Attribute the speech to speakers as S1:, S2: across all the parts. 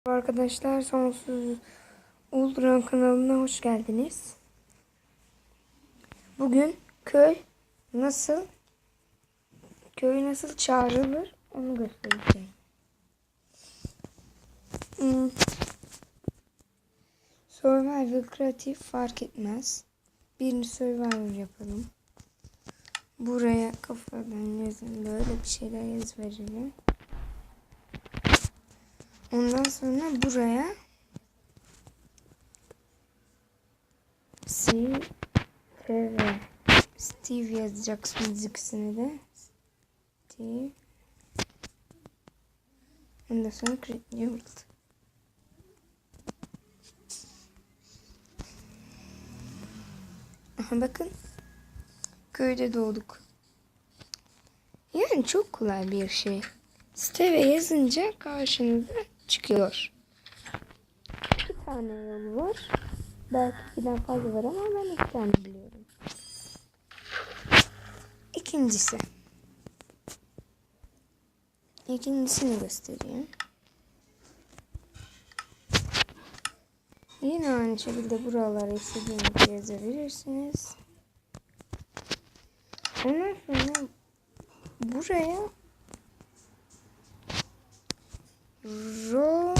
S1: Arkadaşlar, Sonsuz Ultra kanalına hoş geldiniz. Bugün köy nasıl çağrılır onu göstereceğim. Survival kreatif fark etmez. Birini survival yapalım. Buraya kafadan yazın, böyle bir şeyler verelim. Ondan sonra buraya Steve yazacaksınız, ikisini de Steve. Ondan sonra create new world. Aha, bakın, köyde doğduk. Yani çok kolay bir şey. Steve yazınca karşınıza çıkıyor. Bir tane yolu var. Belki birden fazla var ama ben iki tane biliyorum. İkincisini göstereyim. Yine aynı şekilde buralara istediğiniz yazabilirsiniz. Ondan sonra buraya robot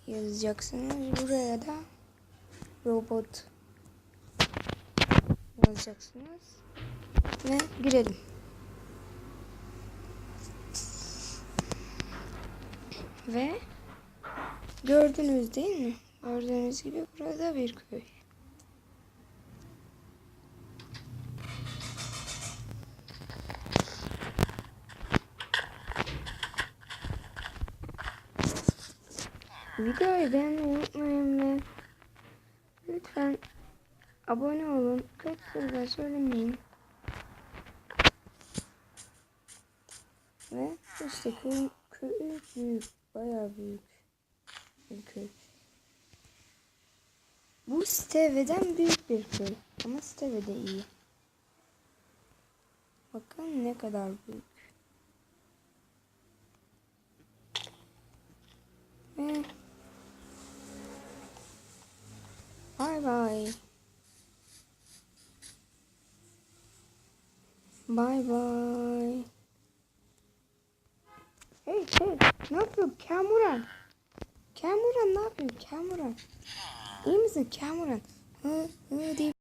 S1: yazacaksınız. Buraya da robot yazacaksınız ve girelim. Ve gördünüz değil mi? Gördüğünüz gibi burada bir köy. Videoyu beğenmeyi unutmayın ve lütfen abone olun. Kötü sözler söylemeyin. Ve işte köy büyük, bayağı büyük bir köy. Bu Steve'den büyük bir köy. Ama Steve de iyi. Bakın ne kadar büyük. Ve bye bye. Bye bye. Hey, ne yapıyorsun Kamuran? Kamuran ne yapıyorsun Kamuran? İyi misin Kamuran? Hı deyip